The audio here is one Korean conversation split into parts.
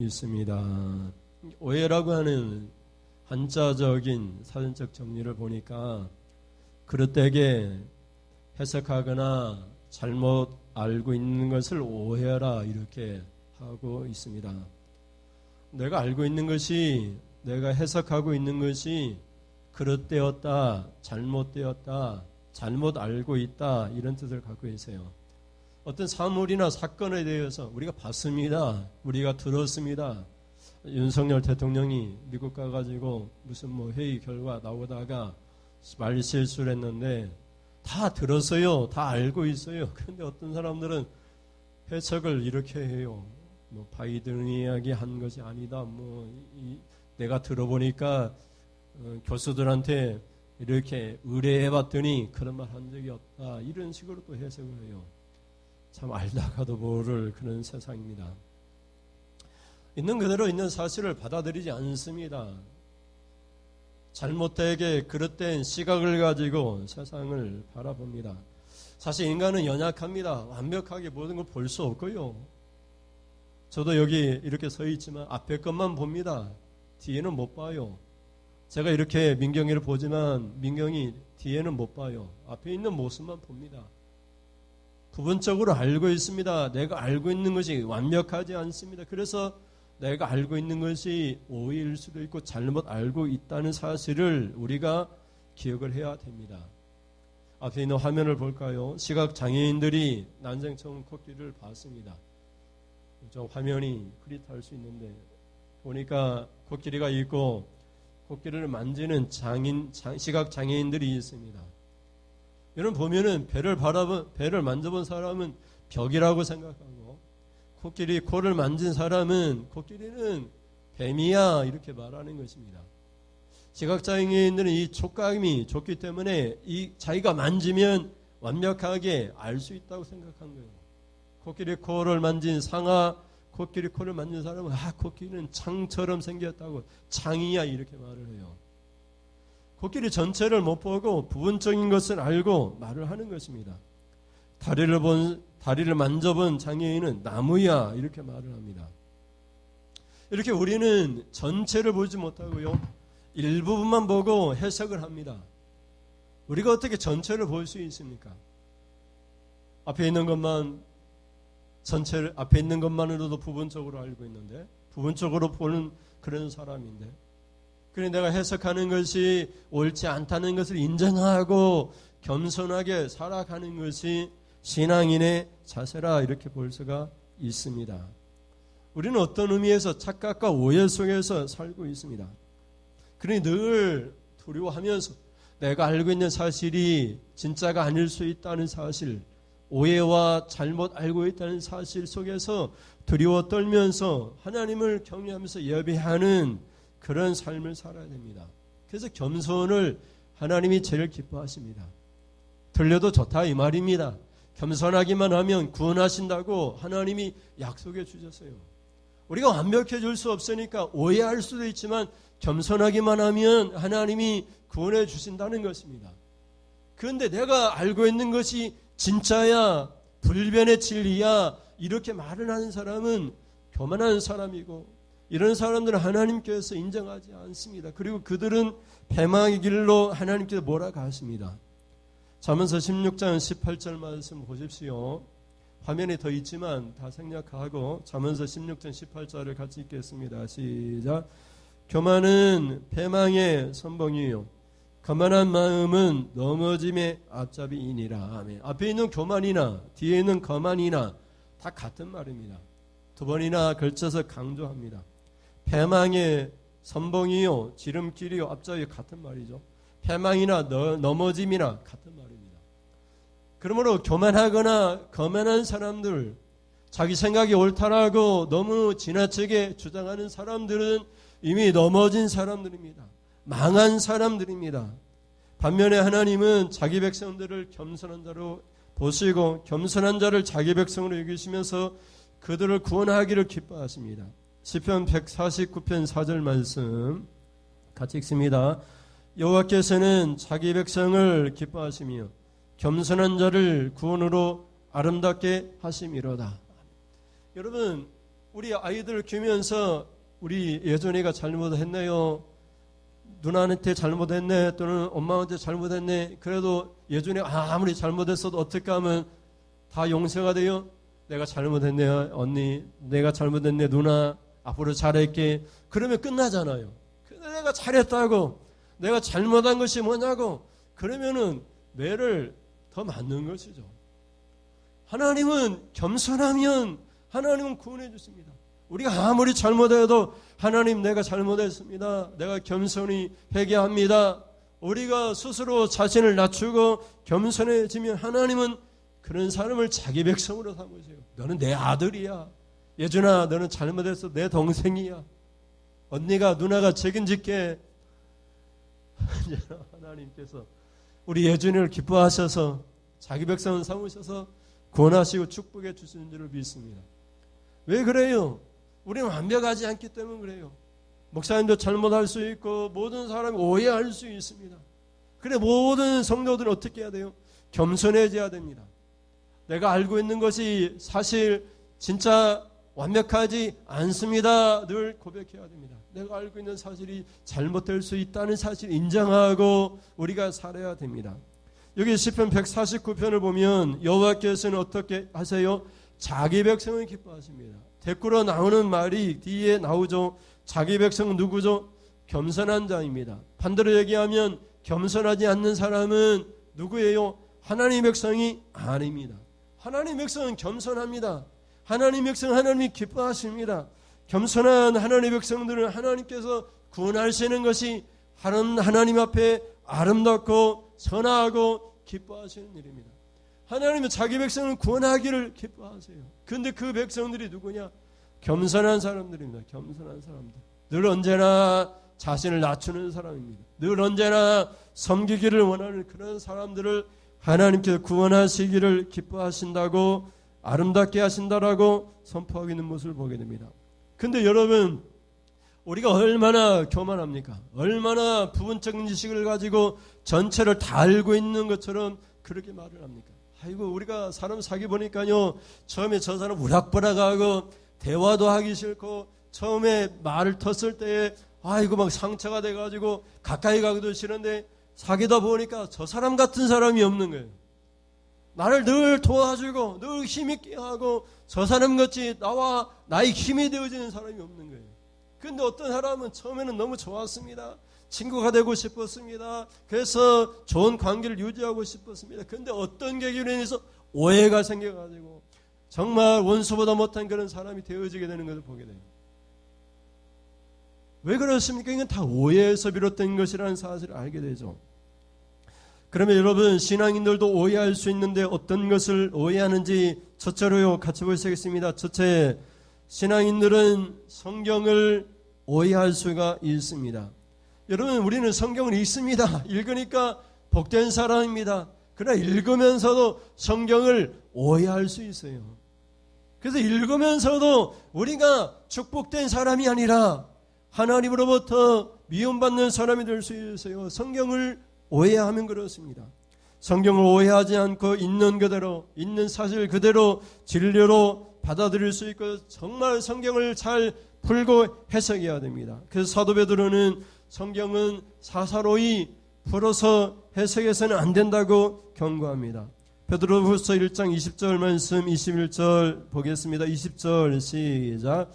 있습니다. 오해라고 하는 한자적인 사전적 정리를 보니까 그릇되게 해석하거나 잘못 알고 있는 것을 오해라 이렇게 하고 있습니다. 내가 알고 있는 것이, 내가 해석하고 있는 것이 그릇되었다, 잘못되었다, 잘못 알고 있다 이런 뜻을 갖고 있어요. 어떤 사물이나 사건에 대해서 우리가 봤습니다, 우리가 들었습니다. 윤석열 대통령이 미국 가가지고 무슨 회의 결과 나오다가 말 실수를 했는데 다 들었어요, 다 알고 있어요. 그런데 어떤 사람들은 해석을 이렇게 해요. 바이든이 이야기한 것이 아니다. 내가 들어보니까 교수들한테 이렇게 의뢰해봤더니 그런 말 한 적이 없다. 이런 식으로 또 해석을 해요. 참 알다가도 모를 그런 세상입니다. 있는 그대로 있는 사실을 받아들이지 않습니다. 잘못되게 그릇된 시각을 가지고 세상을 바라봅니다. 사실 인간은 연약합니다. 완벽하게 모든 걸 볼 수 없고요. 저도 여기 이렇게 서 있지만 앞에 것만 봅니다. 뒤에는 못 봐요. 제가 이렇게 민경이를 보지만 민경이 뒤에는 못 봐요. 앞에 있는 모습만 봅니다. 부분적으로 알고 있습니다. 내가 알고 있는 것이 완벽하지 않습니다. 그래서 내가 알고 있는 것이 오해일 수도 있고 잘못 알고 있다는 사실을 우리가 기억을 해야 됩니다. 앞에 있는 화면을 볼까요? 시각장애인들이 난생처음 코끼리를 봤습니다. 저 화면이 흐릿할 수 있는데 보니까 코끼리가 있고 코끼리를 만지는 시각장애인들이 있습니다. 여러분 보면은 배를 만져본 사람은 벽이라고 생각하고 코끼리 코를 만진 사람은 코끼리는 뱀이야 이렇게 말하는 것입니다. 시각장애인들은 이 촉감이 좋기 때문에 자기가 만지면 완벽하게 알 수 있다고 생각한 거예요. 코끼리 코를 만진 코끼리 코를 만진 사람은 코끼리는 창처럼 생겼다고 창이야 이렇게 말을 해요. 코끼리 전체를 못 보고 부분적인 것을 알고 말을 하는 것입니다. 다리를 만져본 장애인은 나무야 이렇게 말을 합니다. 이렇게 우리는 전체를 보지 못하고요, 일부분만 보고 해석을 합니다. 우리가 어떻게 전체를 볼 수 있습니까? 앞에 있는 것만으로도 부분적으로 알고 있는데, 부분적으로 보는 그런 사람인데, 그래 내가 해석하는 것이 옳지 않다는 것을 인정하고 겸손하게 살아가는 것이 신앙인의 자세라 이렇게 볼 수가 있습니다. 우리는 어떤 의미에서 착각과 오해 속에서 살고 있습니다. 그러니 늘 두려워하면서 내가 알고 있는 사실이 진짜가 아닐 수 있다는 사실, 오해와 잘못 알고 있다는 사실 속에서 두려워 떨면서 하나님을 경외하면서 예배하는 그런 삶을 살아야 됩니다. 그래서 겸손을 하나님이 제일 기뻐하십니다. 들려도 좋다 이 말입니다. 겸손하기만 하면 구원하신다고 하나님이 약속해 주셨어요. 우리가 완벽해질 수 없으니까 오해할 수도 있지만 겸손하기만 하면 하나님이 구원해 주신다는 것입니다. 그런데 내가 알고 있는 것이 진짜야, 불변의 진리야 이렇게 말을 하는 사람은 교만한 사람이고, 이런 사람들은 하나님께서 인정하지 않습니다. 그리고 그들은 패망의 길로 하나님께서 몰아가십니다. 잠언서 16장 18절 말씀 보십시오. 화면에 더 있지만 다 생략하고 잠언서 16장 18절을 같이 읽겠습니다. 시작. 교만은 패망의 선봉이요 거만한 마음은 넘어짐의 앞잡이이니라. 아멘. 앞에 있는 교만이나 뒤에 있는 거만이나 다 같은 말입니다. 두 번이나 걸쳐서 강조합니다. 패망의 선봉이요 지름길이요 앞잡이 같은 말이죠. 패망이나 넘어짐이나 같은 말입니다. 그러므로 교만하거나 거만한 사람들, 자기 생각이 옳다라고 너무 지나치게 주장하는 사람들은 이미 넘어진 사람들입니다. 망한 사람들입니다. 반면에 하나님은 자기 백성들을 겸손한 자로 보시고 겸손한 자를 자기 백성으로 여기시면서 그들을 구원하기를 기뻐하십니다. 시편 149편 4절 말씀 같이 읽습니다. 여호와께서는 자기 백성을 기뻐하시며 겸손한 자를 구원으로 아름답게 하심이로다. 여러분, 우리 아이들을 키우면서 우리 예전이가 잘못했네요. 누나한테 잘못했네. 또는 엄마한테 잘못했네. 그래도 예전에 아무리 잘못했어도 어떻게 하면 다 용서가 돼요? 내가 잘못했네요. 언니, 내가 잘못했네. 누나, 앞으로 잘할게. 그러면 끝나잖아요. 근데 내가 잘했다고, 내가 잘못한 것이 뭐냐고, 그러면은 매를 더 맞는 것이죠. 하나님은 겸손하면 하나님은 구원해 주십니다. 우리가 아무리 잘못해도 하나님 내가 잘못했습니다. 내가 겸손히 회개합니다. 우리가 스스로 자신을 낮추고 겸손해지면 하나님은 그런 사람을 자기 백성으로 삼으세요. 너는 내 아들이야. 예준아, 너는 잘못했어. 내 동생이야. 언니가, 누나가 책임질게. 하나님께서 우리 예준이를 기뻐하셔서 자기 백성을 삼으셔서 구원하시고 축복해 주시는 줄을 믿습니다. 왜 그래요? 우리는 완벽하지 않기 때문에 그래요. 목사님도 잘못할 수 있고 모든 사람이 오해할 수 있습니다. 그래, 모든 성도들은 어떻게 해야 돼요? 겸손해져야 됩니다. 내가 알고 있는 것이 사실 진짜 완벽하지 않습니다. 늘 고백해야 됩니다. 내가 알고 있는 사실이 잘못될 수 있다는 사실을 인정하고 우리가 살아야 됩니다. 여기 시편 149편을 보면 여호와께서는 어떻게 하세요? 자기 백성을 기뻐하십니다. 대꾸로 나오는 말이 뒤에 나오죠. 자기 백성은 누구죠? 겸손한 자입니다. 반대로 얘기하면 겸손하지 않는 사람은 누구예요? 하나님의 백성이 아닙니다. 하나님의 백성은 겸손합니다. 하나님의 백성은 하나님이 기뻐하십니다. 겸손한 하나님의 백성들은 하나님께서 구원하시는 것이 하나님 앞에 아름답고 선하고 기뻐하시는 일입니다. 하나님은 자기 백성을 구원하기를 기뻐하세요. 그런데 그 백성들이 누구냐? 겸손한 사람들입니다. 겸손한 사람들. 늘 언제나 자신을 낮추는 사람입니다. 늘 언제나 섬기기를 원하는 그런 사람들을 하나님께서 구원하시기를 기뻐하신다고, 아름답게 하신다라고 선포하고 있는 모습을 보게 됩니다. 그런데 여러분, 우리가 얼마나 교만합니까? 얼마나 부분적인 지식을 가지고 전체를 다 알고 있는 것처럼 그렇게 말을 합니까? 아이고, 우리가 사람 사귀 보니까요, 처음에 저 사람 우락부락하고 대화도 하기 싫고, 처음에 말을 텄을 때에 아이고 막 상처가 돼가지고 가까이 가기도 싫은데 사귀다 보니까 저 사람 같은 사람이 없는 거예요. 나를 늘 도와주고 늘 힘있게 하고 저 사람같이 나의 힘이 되어지는 사람이 없는 거예요. 그런데 어떤 사람은 처음에는 너무 좋았습니다. 친구가 되고 싶었습니다. 그래서 좋은 관계를 유지하고 싶었습니다. 그런데 어떤 계기로 인해서 오해가 생겨가지고 정말 원수보다 못한 그런 사람이 되어지게 되는 것을 보게 돼요. 왜 그렇습니까? 이건 다 오해에서 비롯된 것이라는 사실을 알게 되죠. 그러면 여러분, 신앙인들도 오해할 수 있는데 어떤 것을 오해하는지 첫째로요, 같이 보시겠습니다. 첫째, 신앙인들은 성경을 오해할 수가 있습니다. 여러분, 우리는 성경을 읽습니다. 읽으니까 복된 사람입니다. 그러나 읽으면서도 성경을 오해할 수 있어요. 그래서 읽으면서도 우리가 축복된 사람이 아니라 하나님으로부터 미움받는 사람이 될 수 있어요. 성경을 오해하면 그렇습니다. 성경을 오해하지 않고 있는 그대로, 있는 사실 그대로 진리로 받아들일 수 있고 정말 성경을 잘 풀고 해석해야 됩니다. 그래서 사도 베드로는 성경은 사사로이 풀어서 해석해서는 안 된다고 경고합니다. 베드로후서 1장 20절 말씀 21절 보겠습니다. 20절 시작.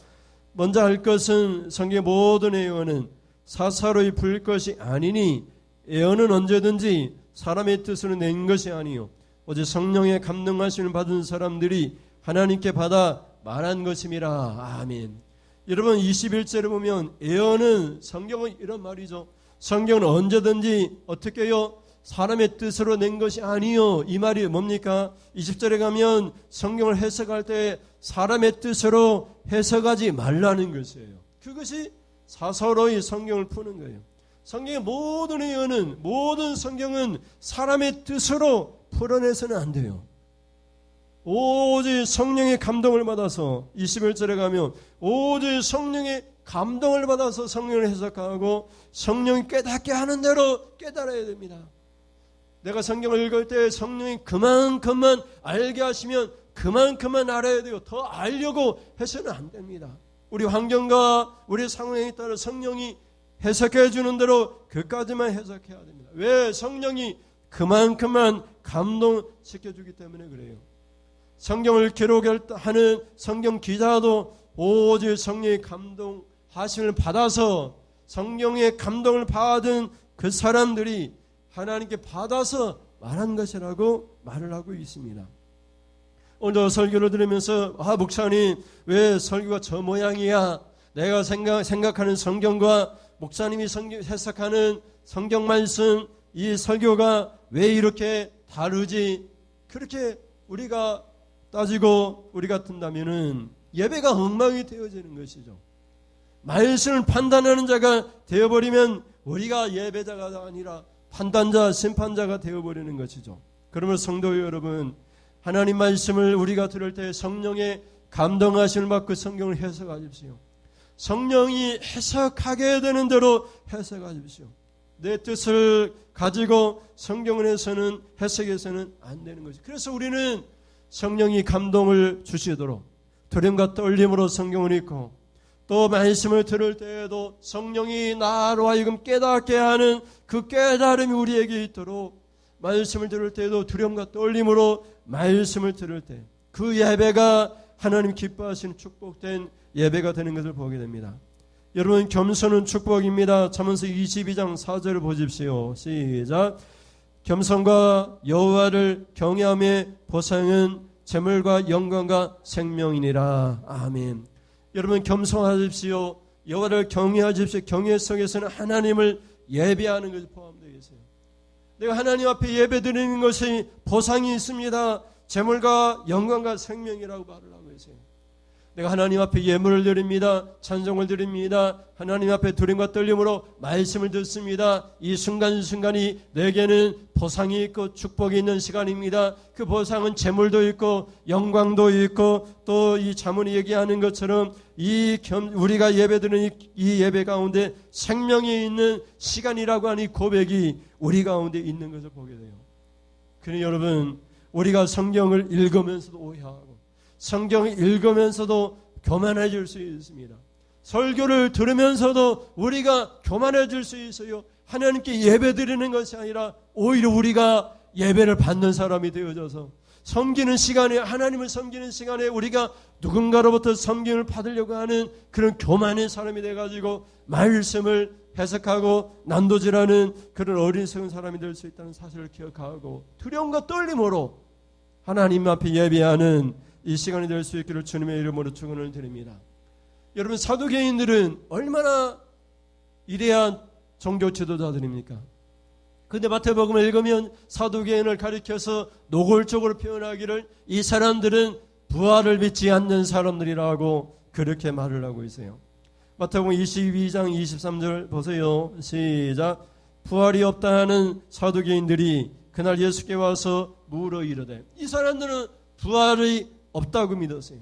먼저 할 것은 성경의 모든 예언은 사사로이 풀 것이 아니니 예언은 언제든지 사람의 뜻으로 낸 것이 아니요 오직 성령의 감동하심을 받은 사람들이 하나님께 받아 말한 것임이라. 아멘. 여러분, 21절에 보면 예언은, 성경은 이런 말이죠. 성경은 언제든지 어떻게 해요? 사람의 뜻으로 낸 것이 아니요. 이 말이 뭡니까? 20절에 가면 성경을 해석할 때 사람의 뜻으로 해석하지 말라는 것이에요. 그것이 사사로이 성경을 푸는 거예요. 성경의 모든 예언은, 모든 성경은 사람의 뜻으로 풀어내서는 안 돼요. 오직 성령의 감동을 받아서 21절에 가면 오직 성령의 감동을 받아서 성령을 해석하고 성령이 깨닫게 하는 대로 깨달아야 됩니다. 내가 성경을 읽을 때 성령이 그만큼만 알게 하시면 그만큼만 알아야 돼요. 더 알려고 해서는 안 됩니다. 우리 환경과 우리 상황에 따라 성령이 해석해 주는 대로 그까지만 해석해야 됩니다. 왜? 성령이 그만큼만 감동시켜주기 때문에 그래요. 성경을 기록하는 성경 기자도 오직 성령의 감동하심을 받아서 성령의 감동을 받은 그 사람들이 하나님께 받아서 말한 것이라고 말을 하고 있습니다. 오늘 설교를 들으면서 목사님 왜 설교가 저 모양이야? 내가 생각하는 성경과 목사님이 해석하는 성경 말씀 이 설교가 왜 이렇게 다르지? 그렇게 우리가 따지고 우리 같은다면은 예배가 엉망이 되어지는 것이죠. 말씀을 판단하는 자가 되어버리면 우리가 예배자가 아니라 판단자, 심판자가 되어버리는 것이죠. 그러면 성도 여러분, 하나님 말씀을 우리가 들을 때 성령의 감동하심을 받고 성경을 해석하십시오. 성령이 해석하게 되는 대로 해석하십시오. 내 뜻을 가지고 성경을 해석해서는 안 되는 것이죠. 그래서 우리는 성령이 감동을 주시도록 두려움과 떨림으로 성경을 읽고 또 말씀을 들을 때에도 성령이 나로 하여금 깨닫게 하는 그 깨달음이 우리에게 있도록 말씀을 들을 때에도 두려움과 떨림으로 말씀을 들을 때 그 예배가 하나님 기뻐하시는 축복된 예배가 되는 것을 보게 됩니다. 여러분, 겸손은 축복입니다. 잠언서 22장 4절을 보십시오. 시작. 겸손과 여호와를 경외함의 보상은 재물과 영광과 생명이니라. 아멘. 여러분, 겸손하십시오. 여호와를 경외하십시오. 경외 속에서는 하나님을 예배하는 것이 포함되어 있어요. 내가 하나님 앞에 예배드리는 것이 보상이 있습니다. 재물과 영광과 생명이라고 말을 하고 있어요. 내가 하나님 앞에 예물을 드립니다. 찬송을 드립니다. 하나님 앞에 두려움과 떨림으로 말씀을 듣습니다. 이 순간순간이 내게는 보상이 있고 축복이 있는 시간입니다. 그 보상은 재물도 있고 영광도 있고 또 이 자문이 얘기하는 것처럼 우리가 예배드리는 이 예배 가운데 생명이 있는 시간이라고 하는 이 고백이 우리 가운데 있는 것을 보게 돼요. 그러니 여러분, 우리가 성경을 읽으면서도 오해하고 성경을 읽으면서도 교만해질 수 있습니다. 설교를 들으면서도 우리가 교만해질 수 있어요. 하나님께 예배드리는 것이 아니라 오히려 우리가 예배를 받는 사람이 되어져서 섬기는 시간에, 하나님을 섬기는 시간에 우리가 누군가로부터 섬김을 받으려고 하는 그런 교만의 사람이 돼가지고 말씀을 해석하고 난도질하는 그런 어리석은 사람이 될 수 있다는 사실을 기억하고 두려움과 떨림으로 하나님 앞에 예배하는 이 시간이 될 수 있기를 주님의 이름으로 축원을 드립니다. 여러분, 사두개인들은 얼마나 이래야 종교 지도자들입니까? 근데 마태복음을 읽으면 사두개인을 가리켜서 노골적으로 표현하기를 이 사람들은 부활을 믿지 않는 사람들이라고 그렇게 말을 하고 있어요. 마태복음 22장 23절 보세요. 시작. 부활이 없다 하는 사두개인들이 그날 예수께 와서 물어 이르되, 이 사람들은 부활이 없다고 믿었어요.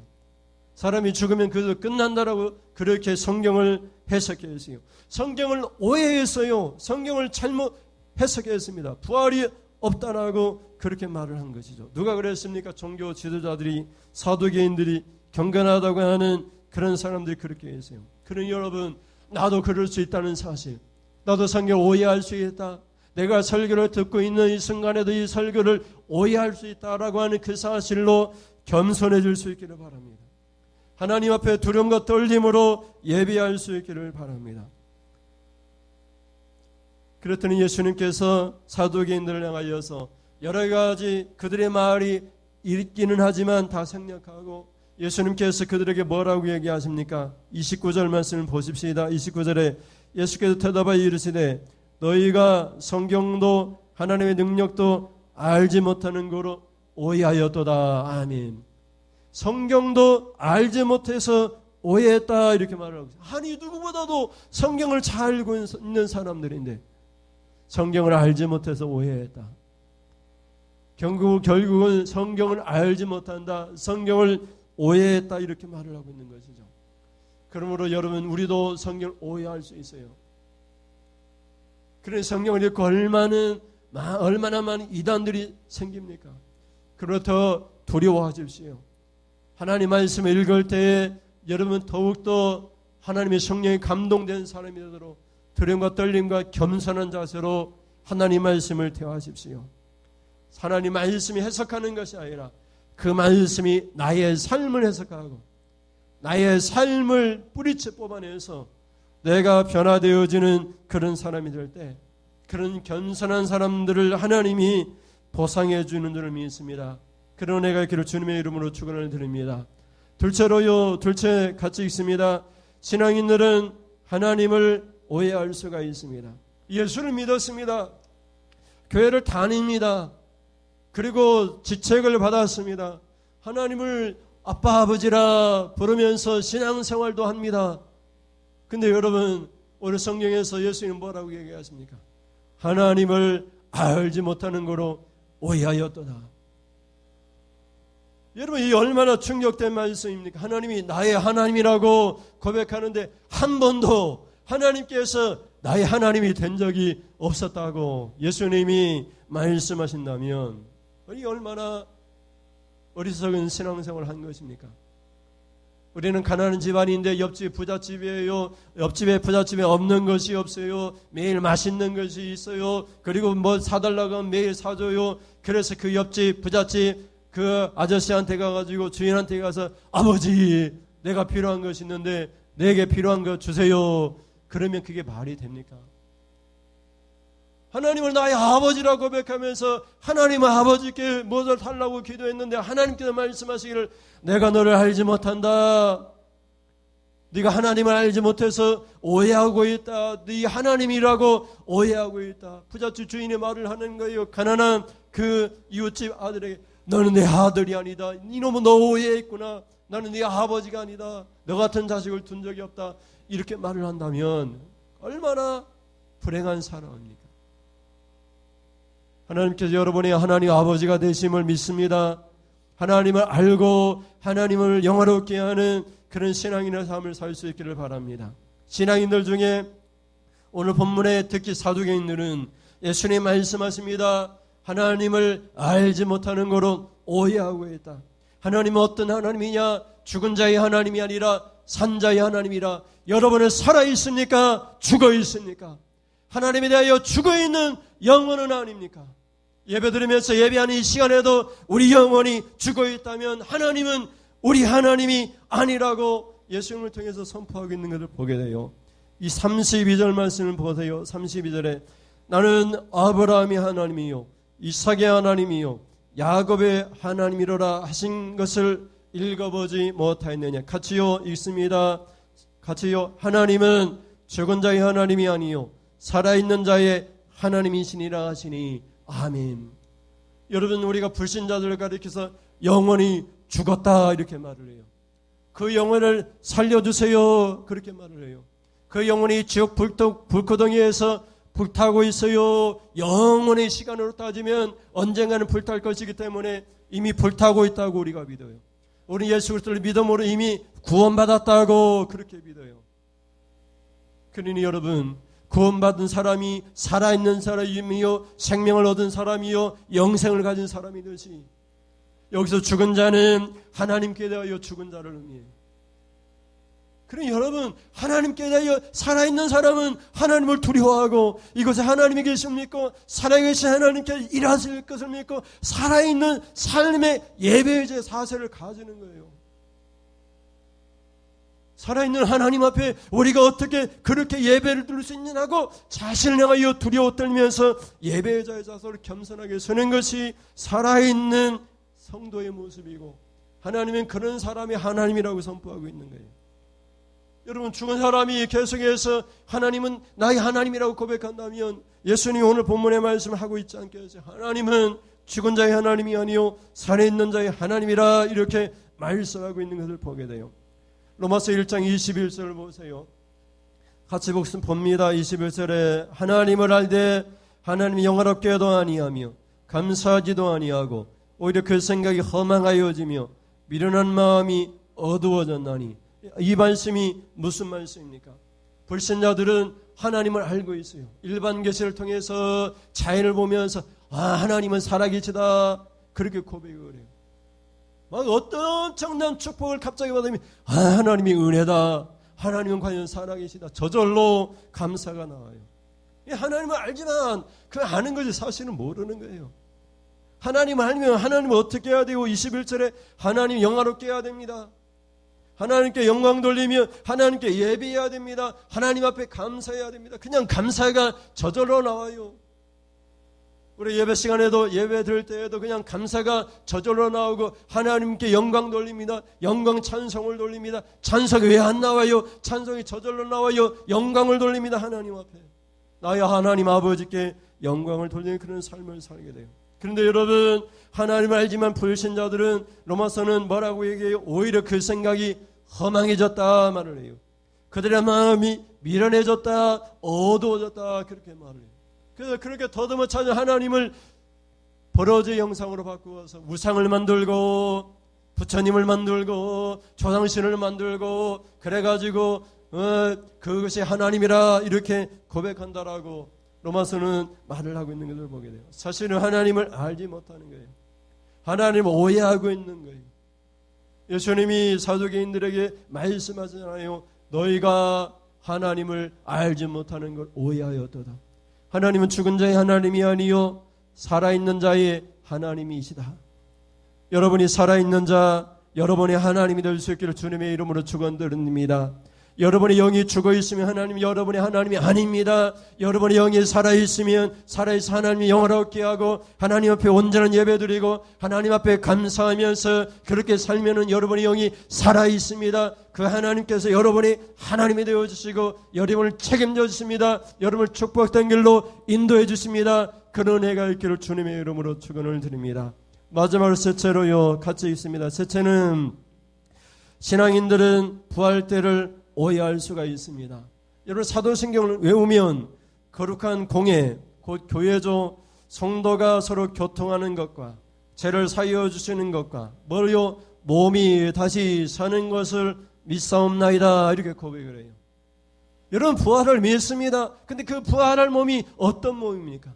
사람이 죽으면 그저 끝난다라고 그렇게 성경을 해석했어요. 성경을 오해했어요. 성경을 잘못 해석했습니다. 부활이 없다라고 그렇게 말을 한 것이죠. 누가 그랬습니까? 종교 지도자들이, 사두개인들이, 경건하다고 하는 그런 사람들이 그렇게 했어요. 그러니 여러분, 나도 그럴 수 있다는 사실, 나도 성경을 오해할 수 있다, 내가 설교를 듣고 있는 이 순간에도 이 설교를 오해할 수 있다라고 하는 그 사실로 겸손해질 수 있기를 바랍니다. 하나님 앞에 두려움과 떨림으로 예배할 수 있기를 바랍니다. 그랬더니 예수님께서 사두개인들을 향하여서 여러 가지 그들의 말이 있기는 하지만 다 생략하고 예수님께서 그들에게 뭐라고 얘기하십니까? 29절 말씀을 보십시다. 29절에 예수께서 대답하여 이르시되 너희가 성경도 하나님의 능력도 알지 못하는 거로 오해하였도다. 아멘. 성경도 알지 못해서 오해했다 이렇게 말을 하고 있어요. 아니, 누구보다도 성경을 잘 알고 있는 사람들인데 성경을 알지 못해서 오해했다. 결국은 성경을 알지 못한다, 성경을 오해했다 이렇게 말을 하고 있는 것이죠. 그러므로 여러분, 우리도 성경을 오해할 수 있어요. 그래서 성경을 읽고 얼마나 많은 이단들이 생깁니까? 그렇다 두려워하십시오. 하나님 말씀을 읽을 때에 여러분 더욱더 하나님의 성령에 감동된 사람이 되도록 두려움과 떨림과 겸손한 자세로 하나님 말씀을 대하십시오. 하나님 말씀이 해석하는 것이 아니라 그 말씀이 나의 삶을 해석하고 나의 삶을 뿌리채 뽑아내서 내가 변화되어지는 그런 사람이 될 때 그런 겸손한 사람들을 하나님이 보상해 주는 줄을 믿습니다. 그런 은혜가 있기를 주님의 이름으로 축원을 드립니다. 둘째로요, 둘째 같이 읽습니다. 신앙인들은 하나님을 오해할 수가 있습니다. 예수를 믿었습니다. 교회를 다닙니다. 그리고 지책을 받았습니다. 하나님을 아빠 아버지라 부르면서 신앙생활도 합니다. 근데 여러분 오늘 성경에서 예수님은 뭐라고 얘기하십니까? 하나님을 알지 못하는 거로 오해하였도다. 여러분 이 얼마나 충격된 말씀입니까? 하나님이 나의 하나님이라고 고백하는데 한 번도 하나님께서 나의 하나님이 된 적이 없었다고 예수님이 말씀하신다면 이 얼마나 어리석은 신앙생활을 한 것입니까? 우리는 가난한 집안인데 옆집 부잣집이에요. 옆집에 부잣집에 없는 것이 없어요. 매일 맛있는 것이 있어요. 그리고 뭐 사달라고 하면 매일 사줘요. 그래서 그 옆집 부잣집 그 아저씨한테 가가지고 주인한테 가서 아버지 내가 필요한 것이 있는데 내게 필요한 거 주세요. 그러면 그게 말이 됩니까? 하나님을 나의 아버지라고 고백하면서 하나님 아버지께 무엇을 달라고 기도했는데 하나님께서 말씀하시기를 내가 너를 알지 못한다. 네가 하나님을 알지 못해서 오해하고 있다. 네 하나님이라고 오해하고 있다. 부잣집 주인의 말을 하는 거예요. 가난한 그 이웃집 아들에게 너는 내 아들이 아니다. 이놈은 너 오해했구나. 나는 네 아버지가 아니다. 너 같은 자식을 둔 적이 없다. 이렇게 말을 한다면 얼마나 불행한 사람입니까? 하나님께서 여러분이 하나님 아버지가 되심을 믿습니다. 하나님을 알고 하나님을 영화롭게 하는 그런 신앙인의 삶을 살 수 있기를 바랍니다. 신앙인들 중에 오늘 본문에 특히 사두개인들은 예수님 말씀하십니다. 하나님을 알지 못하는 거로 오해하고 있다. 하나님은 어떤 하나님이냐? 죽은 자의 하나님이 아니라 산자의 하나님이라. 여러분은 살아있습니까? 죽어있습니까? 하나님에 대하여 죽어있는 영혼은 아닙니까? 예배드리면서 예배하는 이 시간에도 우리 영혼이 죽어있다면 하나님은 우리 하나님이 아니라고 예수님을 통해서 선포하고 있는 것을 보게 돼요. 이 32절 말씀을 보세요. 32절에 나는 아브라함의 하나님이요 이삭의 하나님이요 야곱의 하나님이로라 하신 것을 읽어보지 못하였느냐. 같이요 읽습니다. 같이요. 하나님은 죽은 자의 하나님이 아니요 살아있는 자의 하나님이시니라 하시니 아멘. 여러분 우리가 불신자들을 가리켜서 영혼이 죽었다 이렇게 말을 해요. 그 영혼을 살려주세요 그렇게 말을 해요. 그 영혼이 지옥 불구덩이에서 불타고 있어요. 영혼의 시간으로 따지면 언젠가는 불탈 것이기 때문에 이미 불타고 있다고 우리가 믿어요. 우리 예수 그리스도를 믿음으로 이미 구원받았다고 그렇게 믿어요. 그러니 여러분 구원받은 사람이 살아있는 사람이요 생명을 얻은 사람이요 영생을 가진 사람이듯이 여기서 죽은 자는 하나님께 대하여 죽은 자를 의미해요. 그러니 여러분 하나님께 대하여 살아있는 사람은 하나님을 두려워하고 이곳에 하나님이 계신 믿고 살아계신 하나님께 일하실 것을 믿고 살아있는 삶의 예배의 사세를 가지는 거예요. 살아있는 하나님 앞에 우리가 어떻게 그렇게 예배를 드릴 수 있느냐고 자신을 향하여 두려워 떨면서 예배자의 자세로 겸손하게 서는 것이 살아있는 성도의 모습이고 하나님은 그런 사람이 하나님이라고 선포하고 있는 거예요. 여러분 죽은 사람이 계속해서 하나님은 나의 하나님이라고 고백한다면 예수님이 오늘 본문의 말씀을 하고 있지 않겠어요? 하나님은 죽은 자의 하나님이 아니요 살아있는 자의 하나님이라 이렇게 말씀하고 있는 것을 보게 돼요. 로마서 1장 21절을 보세요. 같이 봅니다. 21절에 하나님을 알되 하나님이 영화롭게도 아니하며 감사하지도 아니하고 오히려 그 생각이 허망하여지며 미련한 마음이 어두워졌나니. 이 말씀이 무슨 말씀입니까? 불신자들은 하나님을 알고 있어요. 일반 계시를 통해서 자연을 보면서 하나님은 살아계시다 그렇게 고백을 해요. 막 어떤 엄청난 축복을 갑자기 받으면 하나님이 은혜다, 하나님은 과연 살아계시다, 저절로 감사가 나와요. 하나님을 알지만 그 아는 것이 사실은 모르는 거예요. 하나님 알면 하나님을 어떻게 해야 되고 21절에 하나님 영화롭게 해야 됩니다. 하나님께 영광 돌리며 하나님께 예배해야 됩니다. 하나님 앞에 감사해야 됩니다. 그냥 감사가 저절로 나와요. 우리 예배 시간에도 예배 드릴 때에도 그냥 감사가 저절로 나오고 하나님께 영광 돌립니다. 영광 찬송을 돌립니다. 찬송이 왜 안 나와요? 찬송이 저절로 나와요. 영광을 돌립니다. 하나님 앞에. 나의 하나님 아버지께 영광을 돌리는 그런 삶을 살게 돼요. 그런데 여러분, 하나님을 알지만 불신자들은 로마서는 뭐라고 얘기해요? 오히려 그 생각이 허망해졌다 말을 해요. 그들의 마음이 미련해졌다, 어두워졌다, 그렇게 말을 해요. 그래서 그렇게 더듬어 찾아 하나님을 버러지 형상으로 바꾸어서 우상을 만들고 부처님을 만들고 조상신을 만들고 그래가지고 그것이 하나님이라 이렇게 고백한다라고 로마서는 말을 하고 있는 것을 보게 돼요. 사실은 하나님을 알지 못하는 거예요. 하나님을 오해하고 있는 거예요. 예수님이 사두개인들에게 말씀하잖아요. 너희가 하나님을 알지 못하는 걸 오해하였도다. 하나님은 죽은 자의 하나님이 아니요 살아있는 자의 하나님이시다. 여러분이 살아있는 자, 여러분의 하나님이 될 수 있기를 주님의 이름으로 축원드립니다. 여러분의 영이 죽어있으면 하나님 여러분의 하나님이 아닙니다. 여러분의 영이 살아있으면 살아있어 하나님이 영원하게 하고 하나님 앞에 온전한 예배드리고 하나님 앞에 감사하면서 그렇게 살면은 여러분의 영이 살아있습니다. 그 하나님께서 여러분이 하나님이 되어주시고 여러분을 책임져 주십니다. 여러분을 축복된 길로 인도해 주십니다. 그런 은혜가 있기를 주님의 이름으로 축원을 드립니다. 마지막으로 셋째로요, 같이 있습니다. 셋째는 신앙인들은 부활 때를 오해할 수가 있습니다. 여러분 사도신경을 외우면 거룩한 공예, 곧 교회조 성도가 서로 교통하는 것과 죄를 사하여 주시는 것과 뭐요? 몸이 다시 사는 것을 믿사옵나이다 이렇게 고백을 해요. 여러분 부활을 믿습니다. 근데 그 부활할 몸이 어떤 몸입니까?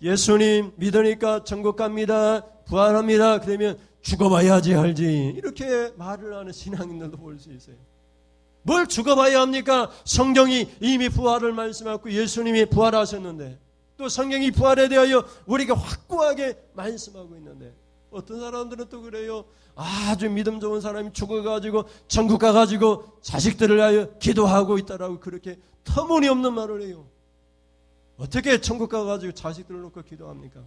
예수님 믿으니까 천국 갑니다. 부활합니다. 그러면 죽어봐야지 알지 이렇게 말을 하는 신앙인들도 볼 수 있어요. 뭘 죽어봐야 합니까? 성경이 이미 부활을 말씀하고 예수님이 부활하셨는데 또 성경이 부활에 대하여 우리가 확고하게 말씀하고 있는데 어떤 사람들은 또 그래요. 아주 믿음 좋은 사람이 죽어가지고 천국 가가지고 자식들을 위하여 기도하고 있다라고 그렇게 터무니없는 말을 해요. 어떻게 천국 가가지고 자식들을 놓고 기도합니까?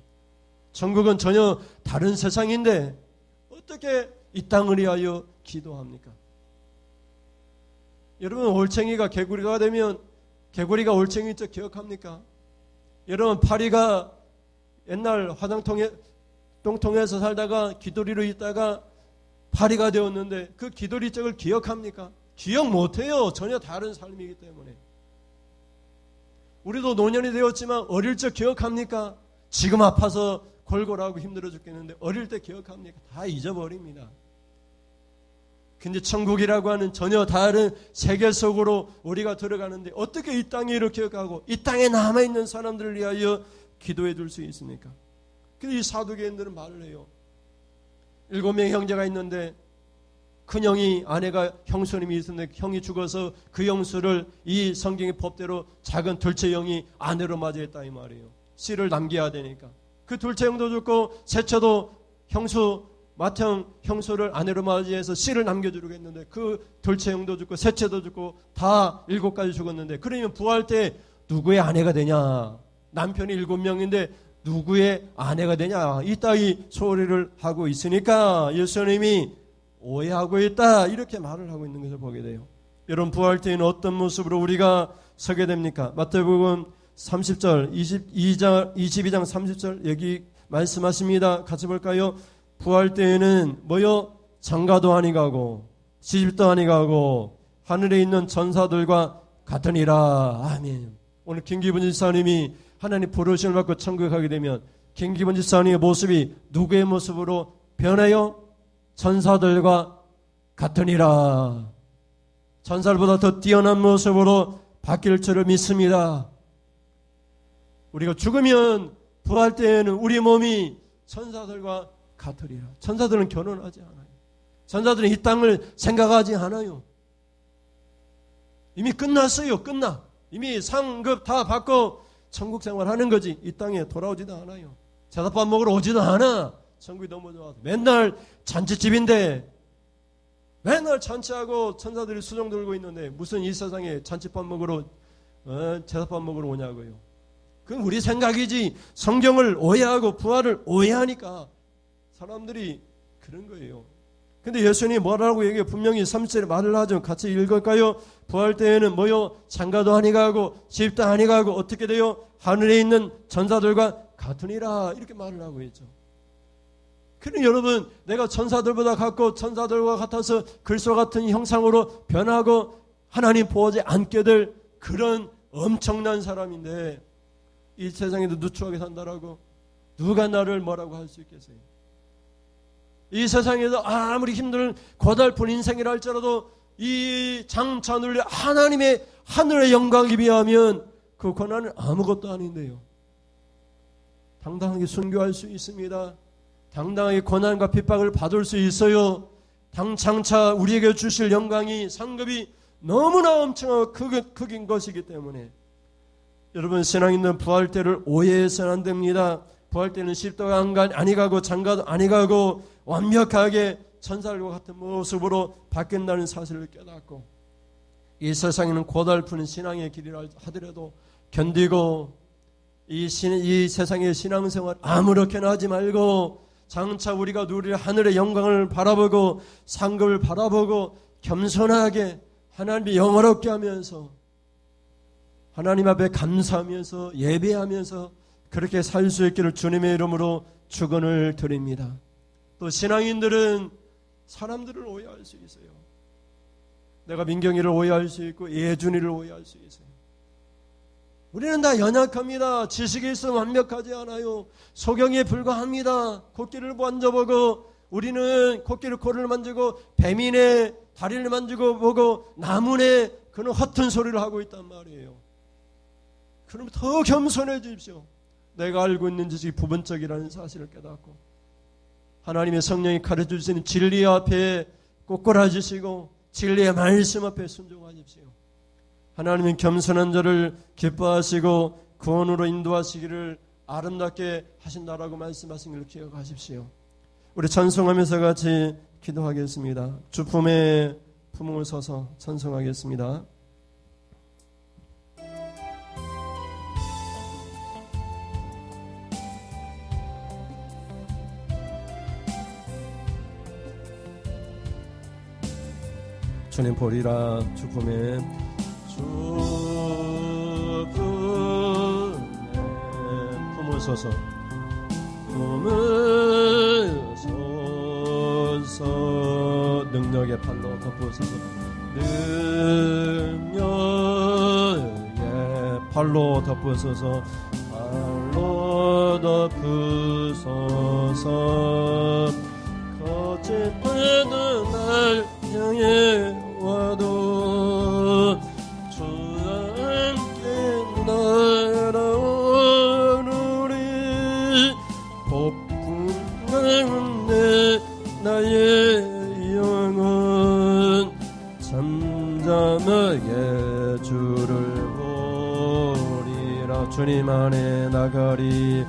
천국은 전혀 다른 세상인데 어떻게 이 땅을 위하여 기도합니까? 여러분 올챙이가 개구리가 되면 개구리가 올챙이인 척 기억합니까? 여러분 파리가 옛날 똥통에서 살다가 기도리로 있다가 파리가 되었는데 그 기도리 쪽을 기억합니까? 기억 못해요. 전혀 다른 삶이기 때문에. 우리도 노년이 되었지만 어릴 적 기억합니까? 지금 아파서 골골하고 힘들어 죽겠는데 어릴 때 기억합니까? 다 잊어버립니다. 근데 천국이라고 하는 전혀 다른 세계 속으로 우리가 들어가는데 어떻게 이 땅에 이렇게 기억하고 이 땅에 남아있는 사람들을 위하여 기도해 줄 수 있습니까? 근데 이 사두개인들은 말을 해요. 7명의 형제가 있는데 큰형이 아내가 형수님이 있었는데 형이 죽어서 그 형수를 이 성경의 법대로 작은 둘째 형이 아내로 맞이했다 이 말이에요. 씨를 남겨야 되니까. 그 둘째 형도 죽고 셋째도 맏형 형수를 아내로 맞이해서 씨를 남겨주려고 했는데 그 둘째 형도 죽고 셋째도 죽고 다 7가지 죽었는데 그러면 부활 때 누구의 아내가 되냐? 남편이 7명인데 누구의 아내가 되냐? 이따위 소리를 하고 있으니까 예수님이 오해하고 있다 이렇게 말을 하고 있는 것을 보게 돼요. 여러분 부활 때에는 어떤 모습으로 우리가 서게 됩니까? 마태복음 30절 22장 30절 여기 말씀하십니다. 같이 볼까요? 부활 때에는 뭐요? 장가도 아니 가고 시집도 아니 가고 하늘에 있는 전사들과 같으니라. 아멘. 오늘 김기분 집사님이 하나님 부르심을 받고 천국에 가게 되면 김기분 집사님의 모습이 누구의 모습으로 변해요? 전사들과 같으니라. 전사들보다 더 뛰어난 모습으로 바뀔 줄을 믿습니다. 우리가 죽으면 부활 때에는 우리 몸이 천사들과 같으리라. 천사들은 결혼하지 않아요. 천사들은 이 땅을 생각하지 않아요. 이미 끝났어요. 이미 상급 다 받고 천국 생활하는 거지. 이 땅에 돌아오지도 않아요. 제사밥 먹으러 오지도 않아. 천국이 너무 좋아서. 맨날 잔치집인데 맨날 잔치하고 천사들이 수종 들고 있는데 무슨 이 세상에 잔치밥 먹으러 제사밥 먹으러 오냐고요. 그건 우리 생각이지. 성경을 오해하고 부활을 오해하니까 사람들이 그런 거예요. 근데 예수님이 뭐라고 얘기해요? 분명히 3절에 말을 하죠. 같이 읽을까요? 부활 때에는 뭐요? 장가도 아니 가고 집도 아니 가고 어떻게 돼요? 하늘에 있는 천사들과 같으니라 이렇게 말을 하고 있죠. 그러니 여러분, 내가 천사들보다 같고 천사들과 같아서 그리스도 같은 형상으로 변하고 하나님 보호하지 않게 될 그런 엄청난 사람인데 이 세상에도 누추하게 산다라고 누가 나를 뭐라고 할 수 있겠어요? 이 세상에서 아무리 힘든 고달픈 인생이라 할지라도 이 장차 눌려 하나님의 하늘의 영광에 비하면 그 고난은 아무것도 아닌데요. 당당하게 순교할 수 있습니다. 당당하게 고난과 핍박을 받을 수 있어요. 장차 우리에게 주실 영광이 상급이 너무나 엄청나고 크긴 것이기 때문에 여러분, 신앙인들은 부활 때를 오해해서는 안 됩니다. 부활 때는 십도가 아니 가고 장가도 아니 가고 완벽하게 천사들과 같은 모습으로 바뀐다는 사실을 깨닫고 이 세상에는 고달픈 신앙의 길이라 하더라도 견디고 이 세상의 신앙생활 아무렇게나 하지 말고 장차 우리가 누릴 하늘의 영광을 바라보고 상급을 바라보고 겸손하게 하나님이 영화롭게 하면서 하나님 앞에 감사하면서 예배하면서 그렇게 살 수 있기를 주님의 이름으로 축원을 드립니다. 또 신앙인들은 사람들을 오해할 수 있어요. 내가 민경이를 오해할 수 있고 예준이를 오해할 수 있어요. 우리는 다 연약합니다. 지식이 있으면 완벽하지 않아요. 소경에 불과합니다. 코끼리를 만져보고 우리는 코끼리 코를 만지고 뱀이네 다리를 만지고 보고 나무네 그는 허튼 소리를 하고 있단 말이에요. 그러면 더 겸손해지십시오. 내가 알고 있는 지식이 부분적이라는 사실을 깨닫고 하나님의 성령이 가르쳐주시는 진리 앞에 꼬꾸라지시고 진리의 말씀 앞에 순종하십시오. 하나님은 겸손한 자를 기뻐하시고 구원으로 인도하시기를 아름답게 하신다라고 말씀하신 걸 기억하십시오. 우리 찬송하면서 같이 기도하겠습니다. 주 품에 품을 서서 찬송하겠습니다. 주님 보리라 주 품에 품을 서서 능력의 팔로 덮으소서 능력의 팔로 덮으소서 팔로 덮으소서 거친 바는 날 향해 와도 주와 함께 날아오르리 폭풍 가운데 나의 영혼 잠잠하게 주를 보리라. 주님 안에 나가리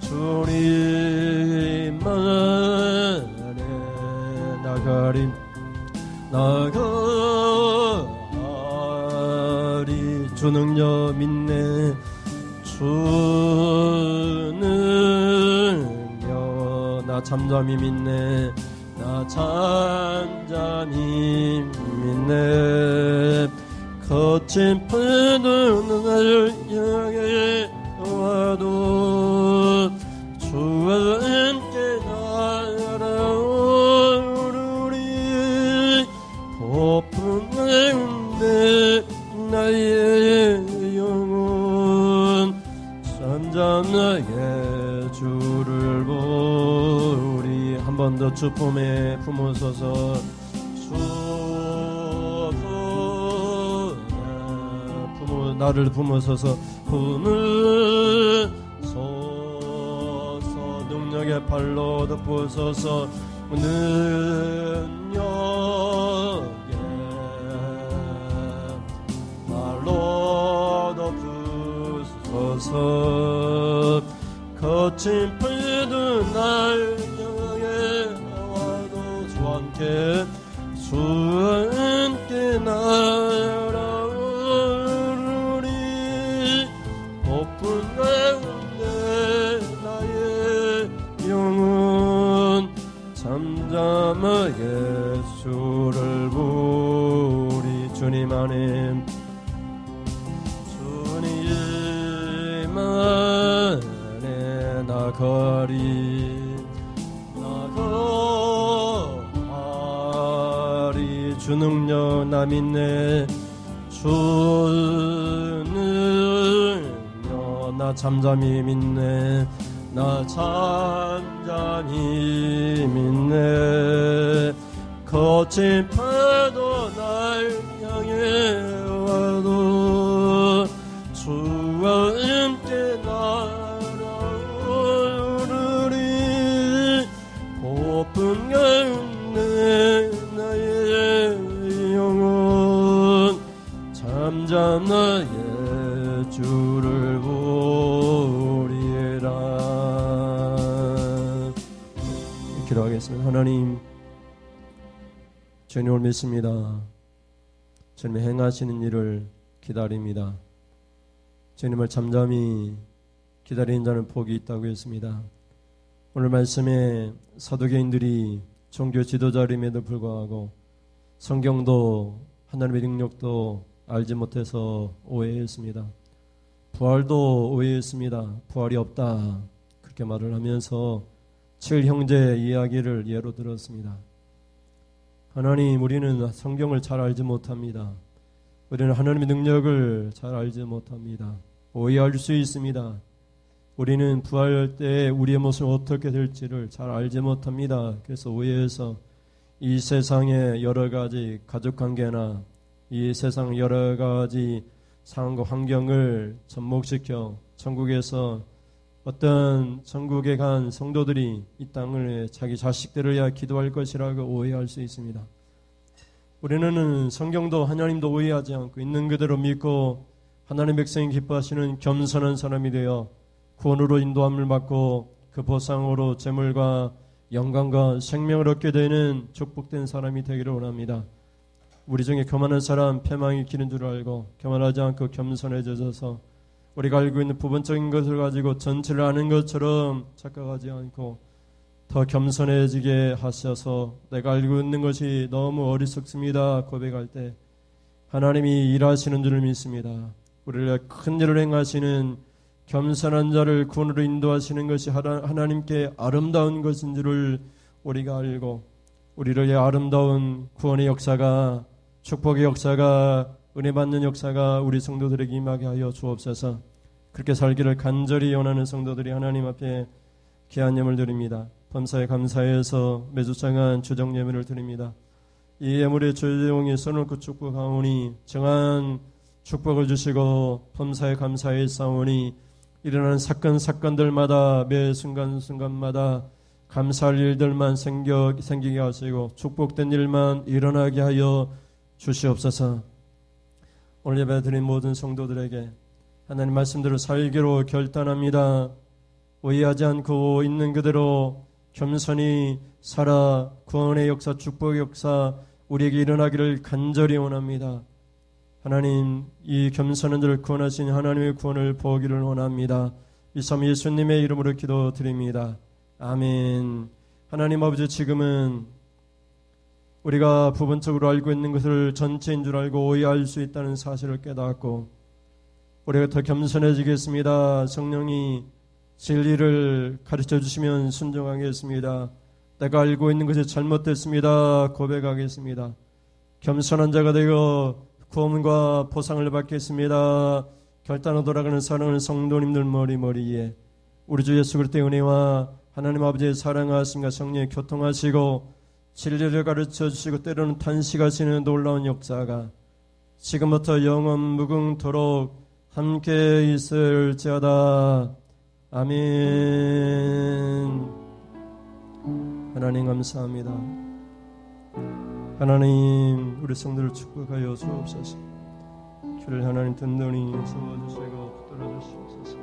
주님 안에 나가리 주 능력 믿네 주 능력 나 잠잠히 믿네 나 잠잠히 믿네 거친 파도는 나를 향해 와도 주와 함께 날아오르리 폭풍 가운데 나의 영혼 잠잠하게 주를 보리. 한 번 더 주 품에 품으소서 나를 품으소서 품으소서 능력 능력의 발로 덮으소서. 능력의 발로 덮으소서. 거친 풀도 날 향해 나와도 주와 함께 주와 함께 날아오르리. 높은 가운데 나의 영혼 잠잠하게 주를 부리. 주님 안에 주님 안에 나가리 주 능력 나 믿네. 주 능력 나 잠잠히 믿네. 나 잠잠히 믿네. 거친 파도 날 향해 와도 주와 함께 날아오르리. 고픈 가운데 나의 영혼 잠잠하게 주를 보리라. 기도하겠습니다. 하나님, 주님을 믿습니다. 주님의 행하시는 일을 기다립니다. 주님을 잠잠히 기다리는 자는 복이 있다고 했습니다. 오늘 말씀에 사두개인들이 종교 지도자임에도 불구하고 성경도 하나님의 능력도 알지 못해서 오해했습니다. 부활도 오해했습니다. 부활이 없다 그렇게 말을 하면서 7형제 이야기를 예로 들었습니다. 하나님, 우리는 성경을 잘 알지 못합니다. 우리는 하나님의 능력을 잘 알지 못합니다. 오해할 수 있습니다. 우리는 부활할 때 우리의 모습이 어떻게 될지를 잘 알지 못합니다. 그래서 오해해서 이 세상의 여러 가지 가족관계나 이 세상 여러 가지 상황과 환경을 접목시켜 천국에서 어떤 천국에 간 성도들이 이 땅을 자기 자식들을 위하여 기도할 것이라고 오해할 수 있습니다. 우리는 성경도 하나님도 오해하지 않고 있는 그대로 믿고 하나님 백성이 기뻐하시는 겸손한 사람이 되어 구원으로 인도함을 받고 그 보상으로 재물과 영광과 생명을 얻게 되는 축복된 사람이 되기를 원합니다. 우리 중에 교만한 사람 패망이 기는 줄 알고 교만하지 않고 겸손해져서 우리가 알고 있는 부분적인 것을 가지고 전체를 아는 것처럼 착각하지 않고 더 겸손해지게 하셔서 내가 알고 있는 것이 너무 어리석습니다 고백할 때 하나님이 일하시는 줄을 믿습니다. 우리를 위해 큰 일을 행하시는 겸손한 자를 구원으로 인도하시는 것이 하나님께 아름다운 것인 줄을 우리가 알고 우리를 위해 아름다운 구원의 역사가 축복의 역사가 은혜 받는 역사가 우리 성도들에게 임하게 하여 주옵소서. 그렇게 살기를 간절히 원하는 성도들이 하나님 앞에 귀한 예물 드립니다. 범사에 감사해서 매주 정한 주정 예물을 드립니다. 이 예물에 조용히 써놓고 축복하오니 정한 축복을 주시고 범사에 감사해 싸우니 일어나는 사건들마다 매 순간순간마다 감사할 일들만 생기게 하시고 축복된 일만 일어나게 하여 주시옵소서. 오늘 예배 드린 모든 성도들에게 하나님 말씀대로 살기로 결단합니다. 오해하지 않고 있는 그대로 겸손히 살아 구원의 역사, 축복의 역사 우리에게 일어나기를 간절히 원합니다. 하나님, 이 겸손한 자를 구원하신 하나님의 구원을 보기를 원합니다. 이 참 예수님의 이름으로 기도드립니다. 아멘. 하나님 아버지, 지금은 우리가 부분적으로 알고 있는 것을 전체인 줄 알고 오해할 수 있다는 사실을 깨닫고 우리가 더 겸손해지겠습니다. 성령이 진리를 가르쳐 주시면 순종하겠습니다. 내가 알고 있는 것이 잘못됐습니다. 고백하겠습니다. 겸손한 자가 되어 구원과 보상을 받겠습니다. 결단으로 돌아가는 사랑하는 성도님들 머리머리에 우리 주 예수 그리스도의 은혜와 하나님 아버지의 사랑하심과 성령의 교통하시고 진리를 가르쳐 주시고 때로는 탄식하시는 놀라운 역사가 지금부터 영원 무궁토록 함께 있을지어다. 아멘. 하나님 감사합니다. 하나님 우리 성도를 축복하여 주옵소서. 주를 하나님 든든히 세워주시고 붙들어 주시옵소서.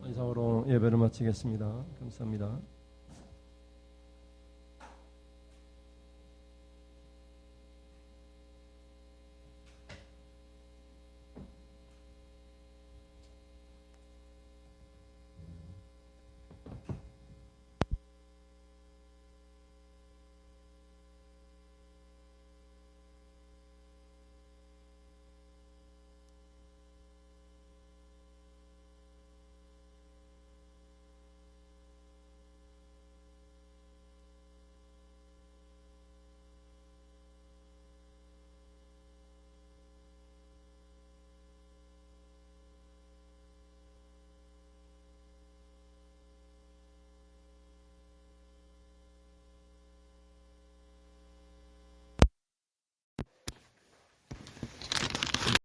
이상으로 예배를 마치겠습니다. 감사합니다.